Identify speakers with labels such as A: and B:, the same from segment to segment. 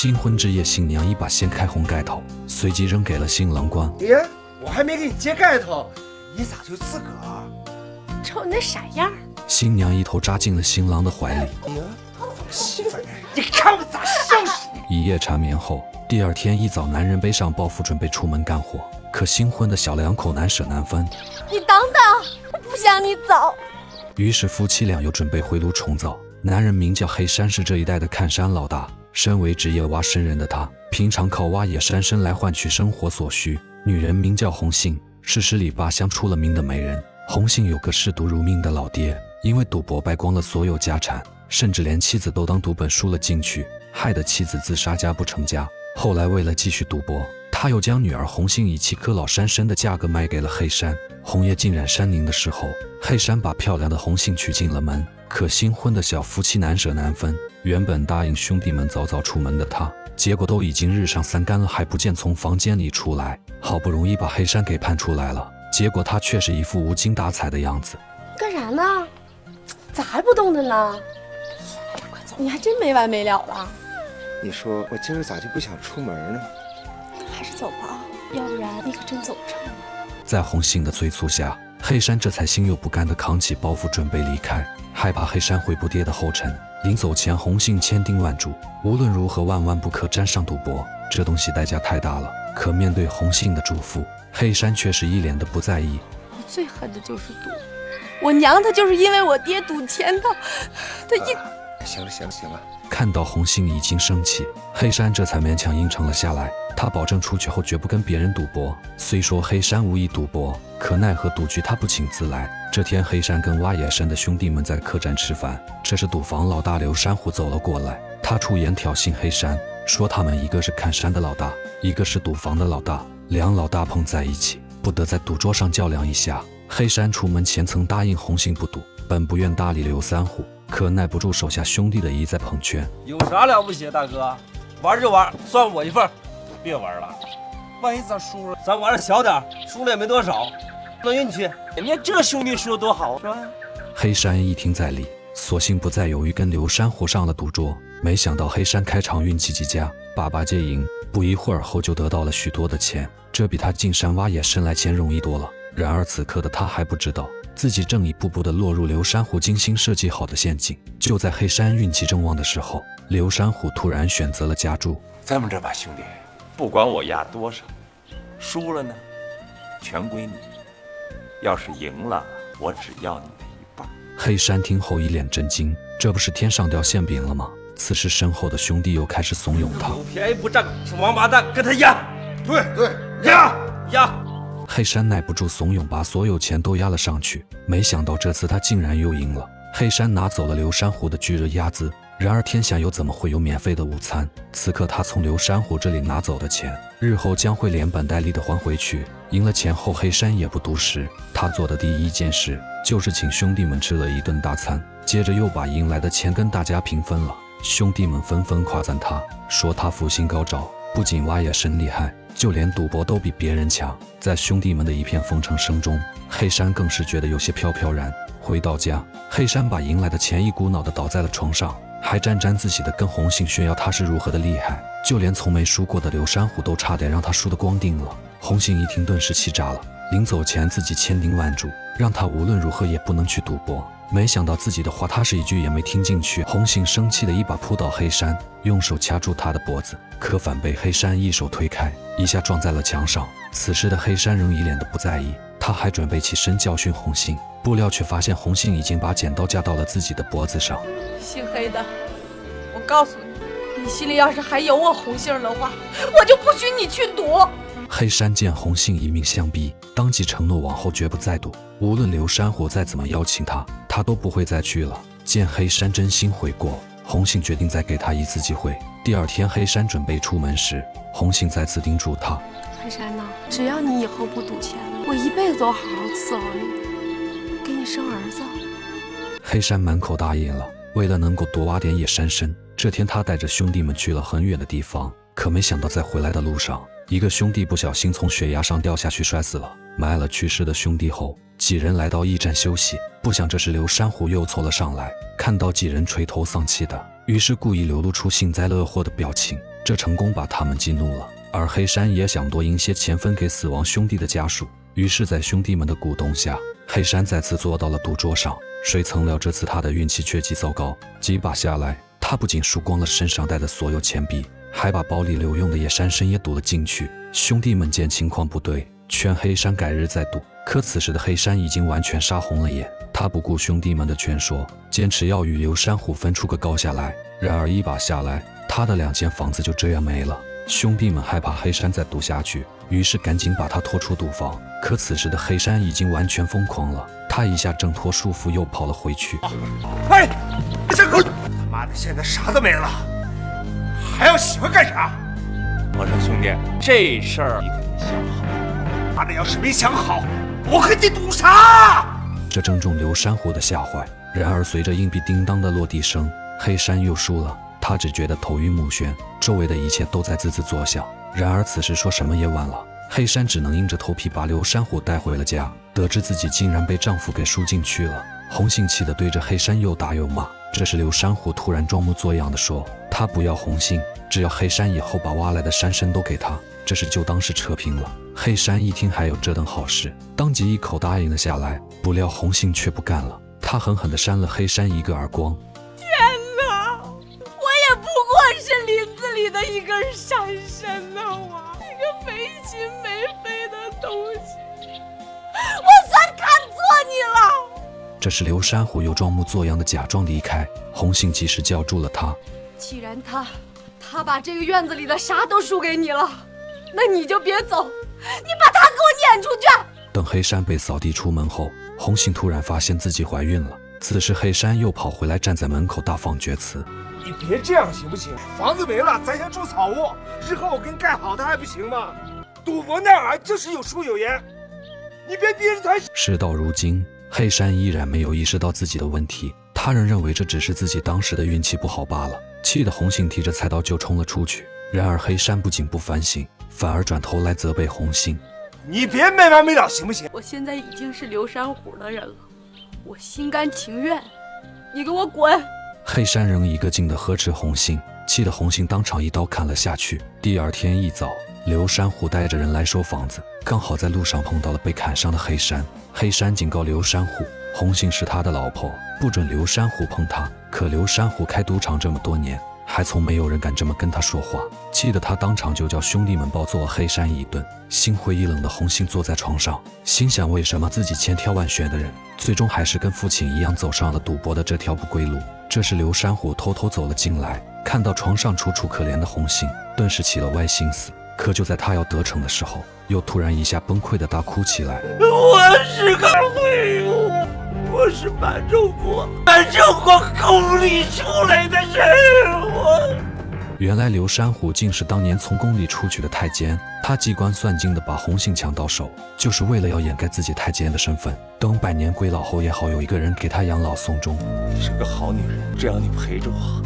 A: 新婚之夜，新娘一把掀开红盖头，随即扔给了新郎官。
B: 爹，我还没给你揭盖头，你咋就自个儿？
C: 瞅你那傻样！
A: 新娘一头扎进了新郎的怀里。
B: 哎呀，媳妇儿，你看我咋收拾你！
A: 一夜缠绵后，第二天一早，男人背上包袱准备出门干活，可新婚的小两口难舍难分。
C: 你等等，我不想你走。
A: 于是夫妻俩又准备回炉重造。男人名叫黑山，是这一带的看山老大。身为职业挖参人的他，平常靠挖野山参来换取生活所需。女人名叫红杏，是十里八乡出了名的美人。红杏有个嗜赌如命的老爹，因为赌博败光了所有家产，甚至连妻子都当赌本输了进去，害得妻子自杀，家不成家。后来为了继续赌博，他又将女儿红杏以7颗老山参的价格卖给了黑山。红叶浸染山林的时候，黑山把漂亮的红杏娶进了门。可新婚的小夫妻难舍难分，原本答应兄弟们早早出门的他，结果都已经日上三竿了，还不见从房间里出来。好不容易把黑山给盼出来了，结果他却是一副无精打采的样子。
C: 干啥呢？咋还不动弹呢？快走！你还真没完没了了。
B: 你说我今儿咋就不想出门呢？
C: 还是走吧，要不然你可真走不成了。
A: 在红杏的催促下，黑山这才心有不甘地扛起包袱准备离开，害怕黑山会步爹的后尘。临走前，红杏千叮万嘱，无论如何万万不可沾上赌博，这东西代价太大了。可面对红杏的嘱咐，黑山却是一脸的不在意。
C: 我最恨的就是赌，我娘她就是因为我爹赌钱的，她
B: 行了行了行了。
A: 看到红杏已经生气，黑山这才勉强应承了下来。他保证出去后绝不跟别人赌博。虽说黑山无意赌博，可奈何赌局他不请自来。这天，黑山跟挖野山的兄弟们在客栈吃饭，这时赌房老大刘山虎走了过来，他出言挑衅黑山，说他们一个是看山的老大，一个是赌房的老大，两老大碰在一起，不得在赌桌上较量一下。黑山出门前曾答应红杏不赌，本不愿搭理刘三虎，可耐不住手下兄弟的一再捧劝。
D: 有啥了不起，大哥？玩就玩，算我一份。别玩了，万一咱输了，咱玩的小点，输了也没多少，论运气。人家这兄弟说多好，是吧？
A: 黑山一听在理，索性不再犹豫，跟刘山虎上了赌桌。没想到黑山开场运气极佳，把把皆赢，不一会儿后就得到了许多的钱，这比他进山挖野参来钱容易多了。然而此刻的他还不知道，自己正一步步地落入刘山虎精心设计好的陷阱。就在黑山运气正旺的时候，刘山虎突然选择了加注。
E: 咱们这把兄弟，不管我压多少，输了呢，全归你。要是赢了，我只要你的一半。
A: 黑山听后一脸震惊，这不是天上掉馅饼了吗？此时身后的兄弟又开始怂恿他，
D: 有便宜不占是王八蛋，跟他压。
B: 对，
D: 压。
A: 黑山耐不住怂恿，把所有钱都压了上去。没想到这次他竟然又赢了。黑山拿走了刘山虎的巨额押资。然而天下又怎么会有免费的午餐？此刻他从刘山虎这里拿走的钱，日后将会连本带利的还回去。赢了钱后，黑山也不独食，他做的第一件事就是请兄弟们吃了一顿大餐，接着又把赢来的钱跟大家平分了。兄弟们纷纷夸赞他，说他福星高照，不仅挖野参厉害，就连赌博都比别人强。在兄弟们的一片奉承声中，黑山更是觉得有些飘飘然。回到家，黑山把赢来的钱一股脑地倒在了床上，还沾沾自喜地跟红杏炫耀他是如何的厉害，就连从没输过的刘山虎都差点让他输得光腚了。红杏一听顿时气炸了，临走前自己千叮万嘱，让他无论如何也不能去赌博。没想到自己的话他是一句也没听进去，红杏生气的一把扑倒黑山，用手掐住他的脖子，可反被黑山一手推开，一下撞在了墙上。此时的黑山仍一脸的不在意，他还准备起身教训红杏，不料却发现红杏已经把剪刀架到了自己的脖子上。
C: 姓黑的，我告诉你，你心里要是还有我红杏的话，我就不许你去赌。
A: 黑山见红杏一命相逼，当即承诺往后绝不再赌，无论刘山虎再怎么邀请他，他都不会再去了。见黑山真心悔过，红杏决定再给他一次机会。第二天，黑山准备出门时，红杏再次叮嘱他：
C: 黑山呐，只要你以后不赌钱，我一辈子都好好伺候你，给你生儿子。
A: 黑山满口答应了。为了能够多挖点野山参，这天他带着兄弟们去了很远的地方，可没想到在回来的路上，一个兄弟不小心从悬崖上掉下去摔死了。埋了去世的兄弟后，几人来到驿站休息，不想这时刘山虎又凑了上来，看到几人垂头丧气的，于是故意流露出幸灾乐祸的表情。这成功把他们激怒了。而黑山也想多赢些钱分给死亡兄弟的家属，于是在兄弟们的鼓动下，黑山再次坐到了赌桌上。谁曾料这次他的运气却极糟糕，几把下来，他不仅输光了身上带的所有钱币，还把包里留用的野山参也赌了进去。兄弟们见情况不对，劝黑山改日再赌，可此时的黑山已经完全杀红了眼，他不顾兄弟们的劝说，坚持要与刘山虎分出个高下来。然而一把下来，他的2间房子就这样没了。兄弟们害怕黑山再赌下去，于是赶紧把他拖出赌房。可此时的黑山已经完全疯狂了，他一下挣脱束缚又跑了回去。
B: 哎，小狗，他妈的，现在啥都没了，还要喜欢干啥？
E: 我说兄弟，这事儿你得想好。
B: 妈的，要是没想好，我和你赌啥？
A: 这正中刘山虎的下怀。然而随着硬币叮当的落地声，黑山又输了。他只觉得头晕目眩，周围的一切都在滋滋作响。然而此时说什么也晚了，黑山只能硬着头皮把刘山虎带回了家。得知自己竟然被丈夫给输进去了，红杏气得对着黑山又打又骂。这时刘山虎突然装模作样地说，他不要红杏，只要黑山以后把挖来的山参都给他，这事就当是扯平了。黑山一听还有这等好事，当即一口答应了下来。不料红杏却不干了，他狠狠地扇了黑山一个耳光。
C: 是林子里的一根山参呢，一个没心没肺的东西，我算看错你了。
A: 这时刘山虎又装模作样的假装离开，红杏及时叫住了他。
C: 既然他把这个院子里的啥都输给你了，那你就别走，你把他给我撵出去。
A: 等黑山被扫地出门后，红杏突然发现自己怀孕了。此时黑山又跑回来站在门口大放厥词。
B: 你别这样行不行？房子没了，咱先住草屋，日后我给你盖好的还不行吗？赌博那玩意儿就是有输有赢，你别逼着他。
A: 事到如今，黑山依然没有意识到自己的问题，他仍认为这只是自己当时的运气不好罢了，气得红杏提着菜刀就冲了出去。然而黑山不仅不反省，反而转头来责备红杏。
B: 你别没完没了行不行？
C: 我现在已经是刘山虎的人了，我心甘情愿，你给我滚！
A: 黑山仍一个劲地呵斥红杏，气得红杏当场一刀砍了下去。第二天一早，刘山虎带着人来收房子，刚好在路上碰到了被砍伤的黑山。黑山警告刘山虎，红杏是他的老婆，不准刘山虎碰她。可刘山虎开赌场这么多年，还从没有人敢这么跟他说话，气得他当场就叫兄弟们暴揍了黑山一顿。心灰意冷的红杏坐在床上，心想为什么自己千挑万选的人，最终还是跟父亲一样走上了赌博的这条不归路。这时刘山虎偷偷走了进来，看到床上楚楚可怜的红杏，顿时起了歪心思。可就在他要得逞的时候，又突然一下崩溃的大哭起来。
D: 我是个废物，我是满洲国宫里出来的人。
A: 原来刘山虎竟是当年从宫里出去的太监，他机关算尽的把红杏抢到手，就是为了要掩盖自己太监的身份，等百年归老后也好有一个人给他养老送终。
E: 你是个好女人，只要你陪着我，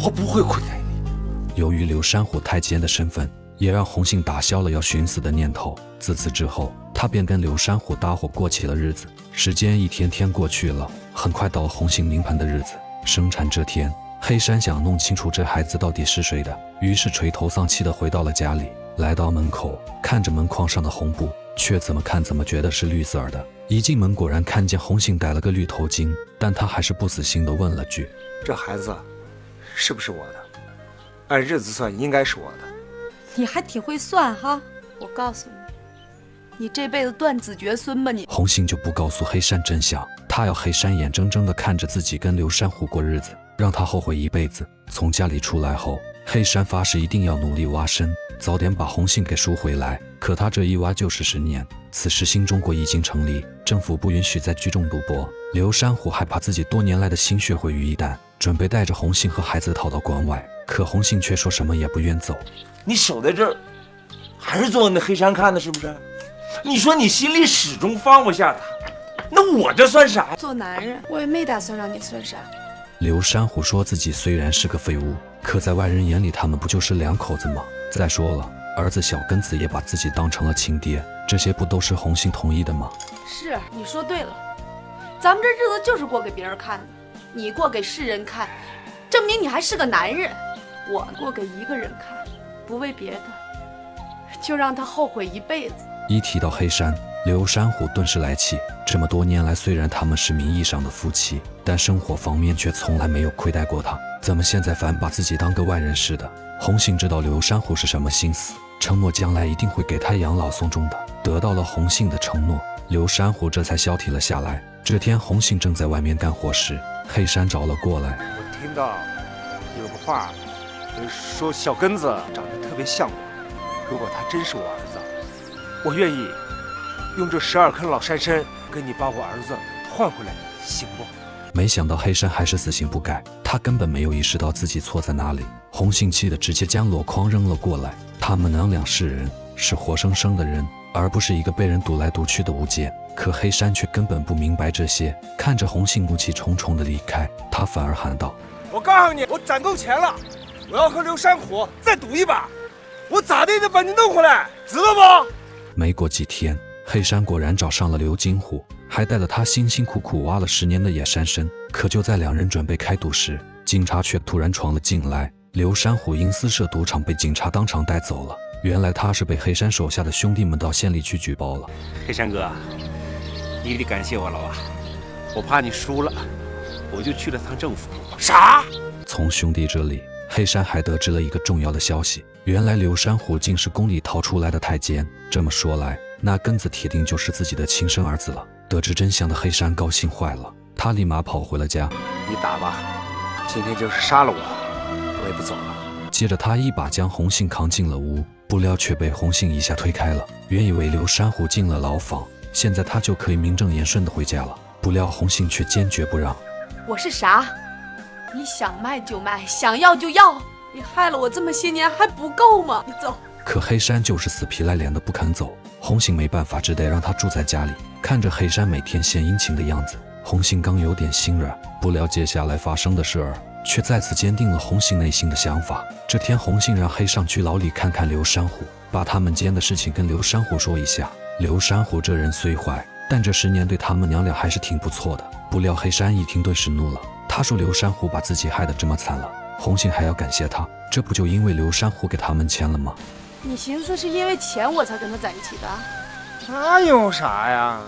E: 我不会亏待你。
A: 由于刘山虎太监的身份，也让红杏打消了要寻死的念头。自此之后，他便跟刘山虎搭伙过起了日子。时间一天天过去了，很快到了红杏临盆的日子。生产这天，黑山想弄清楚这孩子到底是谁的，于是垂头丧气地回到了家里。来到门口，看着门框上的红布，却怎么看怎么觉得是绿色的。一进门果然看见红杏戴了个绿头巾，但他还是不死心地问了句：
B: 这孩子是不是我的？按日子算应该是我的。
C: 你还挺会算哈！我告诉你，你这辈子断子绝孙吧你！
A: 红杏就不告诉黑山真相，他要黑山眼睁睁地看着自己跟刘山虎过日子，让他后悔一辈子。从家里出来后，黑山发誓一定要努力挖参，早点把红杏给赎回来。可他这一挖就是10年。此时新中国已经成立，政府不允许再聚众赌博。刘山虎害怕自己多年来的心血毁于一旦，准备带着红杏和孩子逃到关外。可红杏却说什么也不愿走。
D: 你守在这儿，还是做那黑山看的，是不是？你说你心里始终放不下他，那我这算啥？
C: 做男人，我也没打算让你算啥。
A: 刘山虎说自己虽然是个废物，可在外人眼里他们不就是两口子吗？再说了，儿子小根子也把自己当成了亲爹，这些不都是红杏同意的吗？
C: 是，你说对了，咱们这日子就是过给别人看的，你过给世人看，证明你还是个男人。我过给一个人看，不为别的，就让他后悔一辈子。
A: 一提到黑山，刘山虎顿时来气。这么多年来，虽然他们是名义上的夫妻，但生活方面却从来没有亏待过他，怎么现在反把自己当个外人似的？红杏知道刘山虎是什么心思，承诺将来一定会给他养老送终的。得到了红杏的承诺，刘山虎这才消停了下来。这天，红杏正在外面干活时，黑山找了过来。
B: 我听到有个话，说小根子长得特别像我，如果他真是我儿子，我愿意用这12颗老山参跟你把我儿子换回来，行不？
A: 没想到黑山还是死性不改，他根本没有意识到自己错在哪里。红杏气得直接将箩筐扔了过来。他们娘俩是人，是活生生的人，而不是一个被人堵来堵去的物件。可黑山却根本不明白这些，看着红杏怒气冲冲地离开，他反而喊道：
B: 我告诉你，我攒够钱了，我要和刘山虎再赌一把，我咋的也得把你弄回来，知道不？
A: 没过几天，黑山果然找上了刘金虎，还带了他辛辛苦苦挖了10年的野山参。可就在两人准备开赌时，警察却突然闯了进来。刘山虎因私设赌场被警察当场带走了。原来他是被黑山手下的兄弟们到县里去举报了。
B: 黑山哥，你得感谢我了啊！我怕你输了，我就去了趟政府。啥？
A: 从兄弟这里，黑山还得知了一个重要的消息，原来刘山虎竟是宫里逃出来的太监。这么说来，那根子铁定就是自己的亲生儿子了。得知真相的黑山高兴坏了，他立马跑回了家。
B: 你打吧，今天就是杀了我也不走了。
A: 接着他一把将红杏扛进了屋，不料却被红杏一下推开了。原以为刘山虎进了牢房，现在他就可以名正言顺地回家了，不料红杏却坚决不让。
C: 我是啥？你想卖就卖，想要就要。你害了我这么些年还不够吗？你走。
A: 可黑山就是死皮赖脸的不肯走，红杏没办法，只得让他住在家里。看着黑山每天献殷勤的样子，红杏刚有点心软，不料接下来发生的事儿却再次坚定了红杏内心的想法。这天，红杏让黑上去牢里看看刘山虎，把他们间的事情跟刘山虎说一下。刘山虎这人虽坏，但这10年对他们娘俩还是挺不错的。不料黑山一听顿时怒了，他说刘山虎把自己害得这么惨了，红杏还要感谢他，这不就因为刘山虎给他们钱了吗？
C: 你寻思是因为钱我才跟他在一起的？
B: 那有啥呀？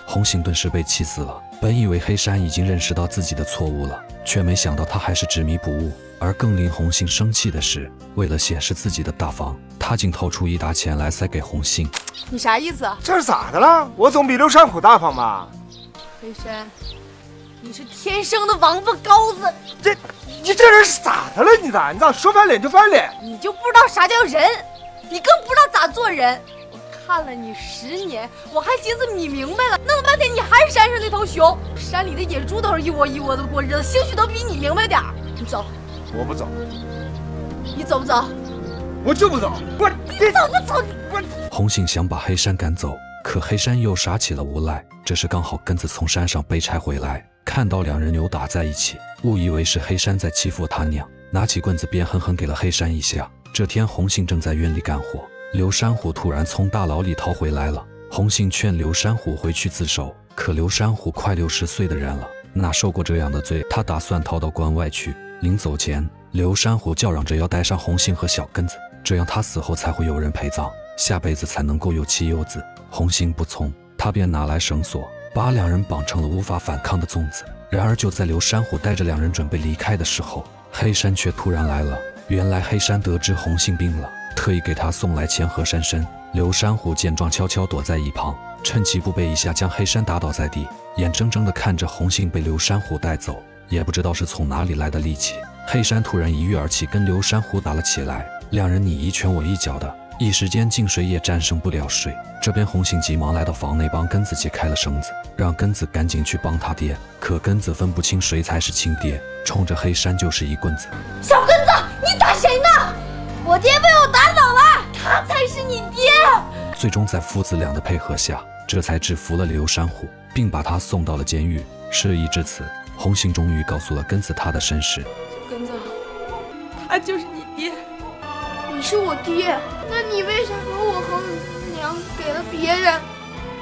A: 红杏顿时被气死了。本以为黑山已经认识到自己的错误了，却没想到他还是执迷不悟。而更令红杏生气的是，为了显示自己的大方，他竟掏出一沓钱来塞给红杏。
C: 你啥意思啊？
B: 这是咋的了？我总比刘山虎大方吧？
C: 黑山，你是天生的王八羔子！
B: 你这人是咋的了？你咋说翻脸就翻脸？
C: 你就不知道啥叫人，你更不知道咋做人。我看了你10年，我还寻思你明白了，弄了半天你还是山上那头熊，山里的野猪都是一窝一窝的过日子，兴许都比你明白点儿。你走。
B: 我不走。
C: 你走不走？
B: 我就不走。
C: 你走不走？
A: 红杏想把黑山赶走，可黑山又耍起了无赖。这时刚好根子从山上背柴回来，看到两人扭打在一起，误以为是黑山在欺负他娘，拿起棍子便狠狠给了黑山一下。这天红杏正在院里干活，刘山虎突然从大牢里逃回来了。红杏劝刘山虎回去自首，可刘山虎快60岁的人了，哪受过这样的罪？他打算逃到关外去。临走前，刘山虎叫嚷着要带上红杏和小根子，这样他死后才会有人陪葬，下辈子才能够有妻有子。红杏不从，他便拿来绳索，把两人绑成了无法反抗的粽子。然而就在刘山虎带着两人准备离开的时候，黑山却突然来了。原来黑山得知红杏病了，特意给他送来钱和山参。刘山虎见状悄悄躲在一旁，趁其不备一下将黑山打倒在地，眼睁睁地看着红杏被刘山虎带走。也不知道是从哪里来的力气，黑山突然一跃而起，跟刘山虎打了起来。两人你一拳我一脚的，一时间竟谁也战胜不了谁。这边红杏急忙来到房内帮根子解开了绳子，让根子赶紧去帮他爹。可根子分不清谁才是亲爹，冲着黑山就是一棍子。
C: 小根子，你打谁呢？我爹被我打倒了，他才是你爹。
A: 最终在父子俩的配合下，这才制服了刘山虎，并把他送到了监狱。事已至此，红杏终于告诉了根子他的身世。
C: 根子，他就是你爹。
F: 你是我爹，那你为啥把我和我娘给了别人？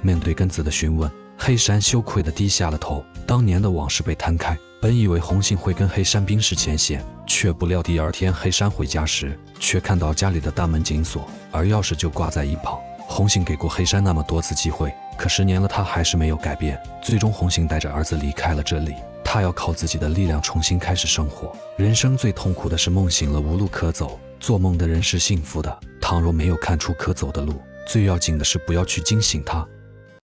A: 面对根子的询问，黑山羞愧地低下了头。当年的往事被摊开，本以为红杏会跟黑山冰释前嫌，却不料第二天黑山回家时，却看到家里的大门紧锁，而钥匙就挂在一旁。红杏给过黑山那么多次机会，可10年了，他还是没有改变。最终，红杏带着儿子离开了这里，他要靠自己的力量重新开始生活。人生最痛苦的是梦醒了无路可走，做梦的人是幸福的。倘若没有看出可走的路，最要紧的是不要去惊醒他。